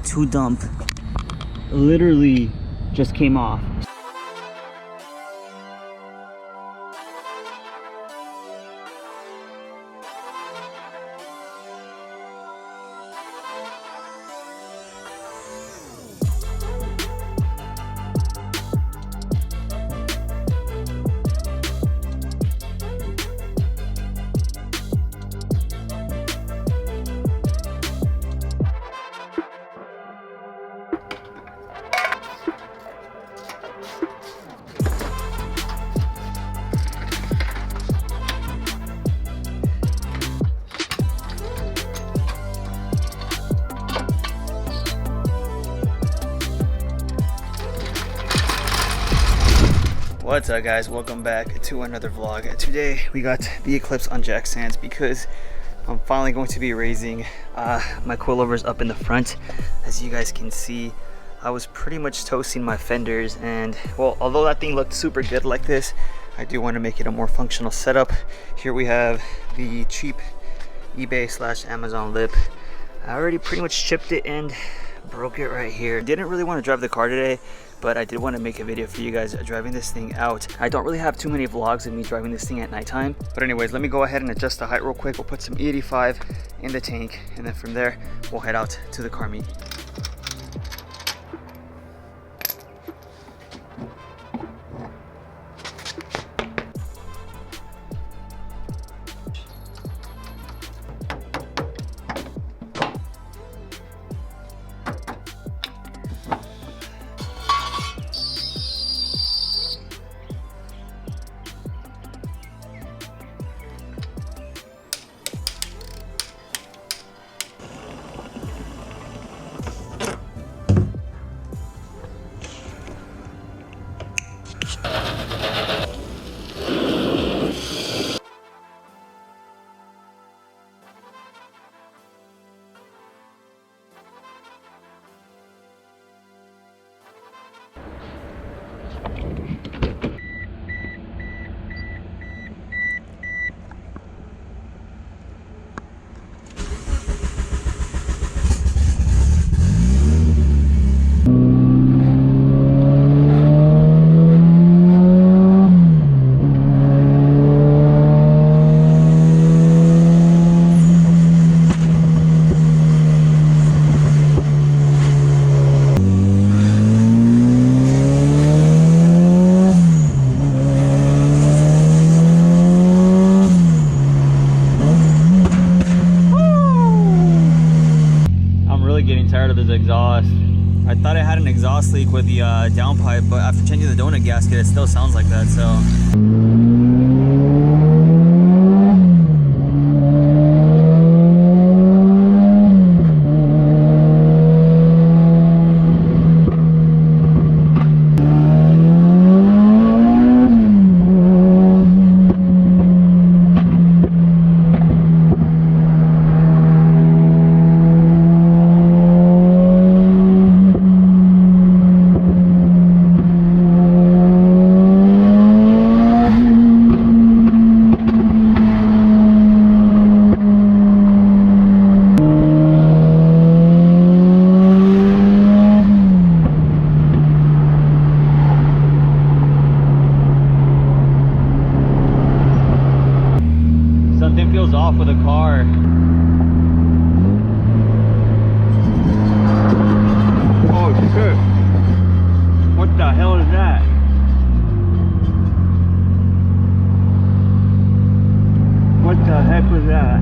O2 dump literally just came off. What's up guys, welcome back to another vlog. Today we got the Eclipse on jack stands because I'm finally going to be raising my coilovers up in the front. As you guys can see, I was pretty much toasting my fenders, and well, although that thing looked super good like this, I do want to make it a more functional setup. Here we have the cheap eBay/Amazon lip. I already pretty much chipped it and broke it right here. Didn't really want to drive the car today, but I did want to make a video for you guys driving this thing out. I don't really have too many vlogs of me driving this thing at nighttime, but anyways, let me go ahead and adjust the height real quick. We'll put some E85 in the tank, and then from there we'll head out to the car meet. Tired of this exhaust. I thought it had an exhaust leak with the downpipe, but after changing the donut gasket, it still sounds like that. So something feels off with a car. Oh shit. What the hell is that? What the heck was that?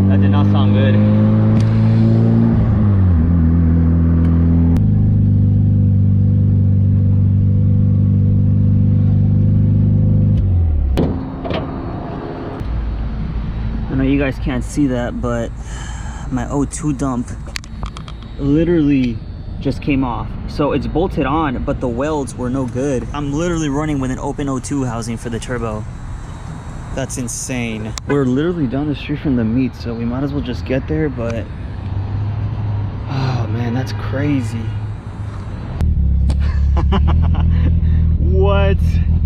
That did not sound good. I know you guys can't see that, but my O2 dump literally just came off. So it's bolted on, but the welds were no good. I'm literally running with an open O2 housing for the turbo. That's insane. We're literally down the street from the meet, so we might as well just get there, but oh man, that's crazy. What?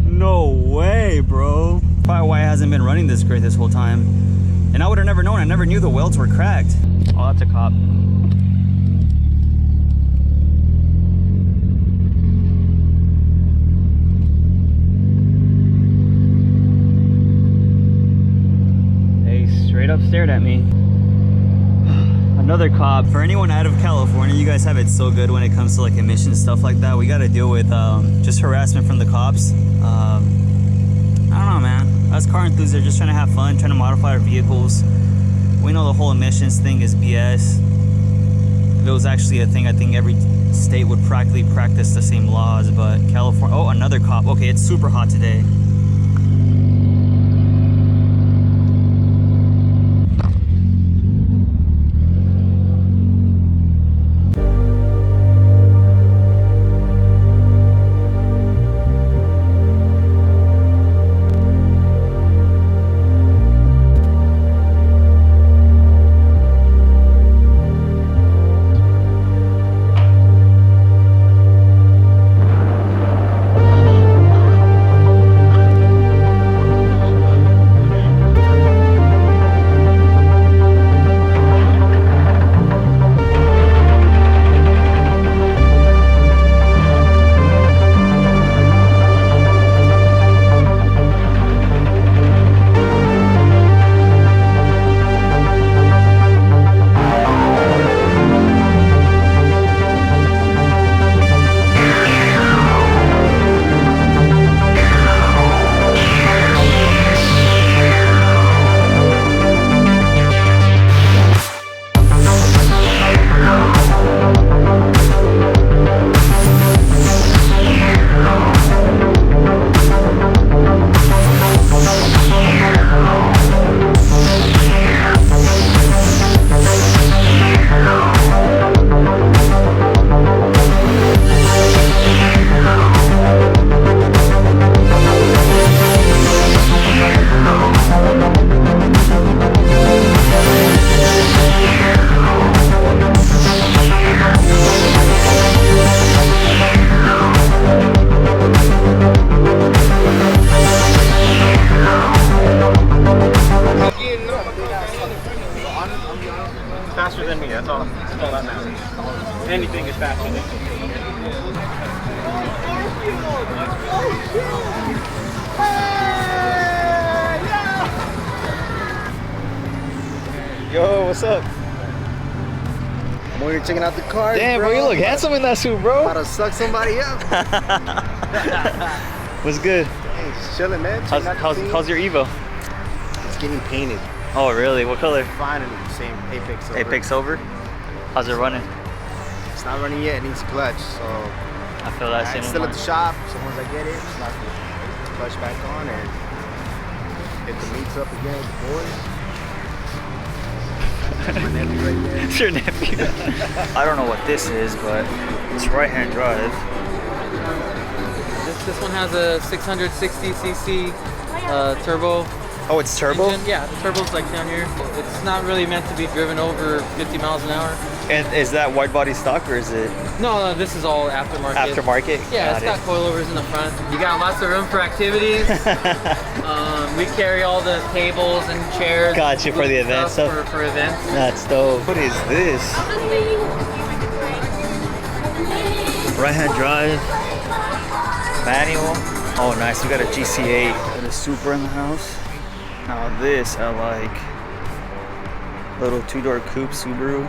No way, bro. Probably why it hasn't been running this great this whole time. And I would have never known. I never knew the welds were cracked. Oh, that's a cop. They straight up stared at me. Another cop. For anyone out of California, you guys have it so good when it comes to like emissions, stuff like that. We got to deal with just harassment from the cops. I don't know, man. Us car enthusiasts are just trying to have fun, trying to modify our vehicles. We know the whole emissions thing is BS. If it was actually a thing, I think every state would practically practice the same laws, but California... Oh, another cop. Okay, it's super hot today. Faster than me, that's all that matters. Anything is faster than me. Yo, what's up? I'm over here checking out the cars. Damn, bro, you look handsome in that suit, bro. About to suck somebody up. What's good? Hey, it's chilling, man. How's your Evo? It's getting painted. Oh, really? What color? Finally, same Apex over. Apex over? How's it running? It's not running yet. It needs clutch, so I feel that same. it's still at the shop. So once I get it, slap the clutch back on and hit the meets up again with the boys. That's my nephew right there. It's your nephew. I don't know what this is, but it's right-hand drive. This one has a 660cc turbo. Oh, it's turbo? Engine. Yeah, the turbo's like down here. It's not really meant to be driven over 50 miles an hour. And is that wide body stock or is it? No, this is all aftermarket. Aftermarket? Yeah, it's got coilovers in the front. You got lots of room for activities. We carry all the tables and chairs. Gotcha, for the event stuff? For events. That's dope. What is this? Right-hand drive. Manual. Oh, nice. We got a GC8 and a Supra in the house. Now this I like. Little two-door coupe Subaru.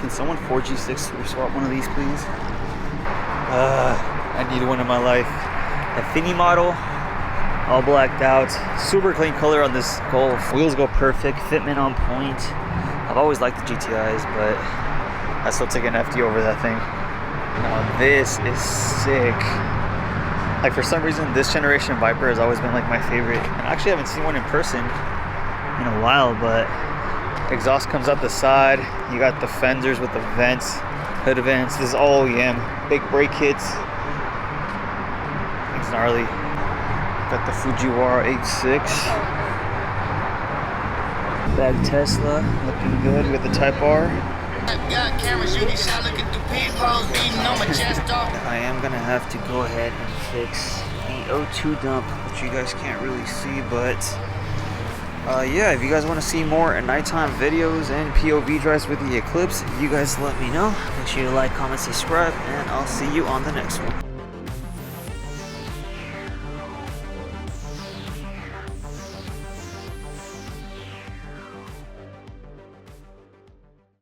Can someone 4G6 swap one of these, please? I need one in my life. A Fini model, all blacked out. Super clean color on this Golf. Wheels go perfect, fitment on point. I've always liked the GTIs, but I still take an FD over that thing. Now this is sick. Like for some reason, this generation Viper has always been like my favorite. And I actually haven't seen one in person in a while, but exhaust comes out the side. You got the fenders with the vents, hood vents. This is all OEM. Big brake kits. It's gnarly. Got the Fujiwara H6. Bag Tesla, looking good. We got the Type R. I am gonna have to go ahead and fix the O2 dump, which you guys can't really see, but yeah, if you guys want to see more nighttime videos and POV drives with the Eclipse, you guys let me know. Make sure you like, comment, subscribe, and I'll see you on the next one.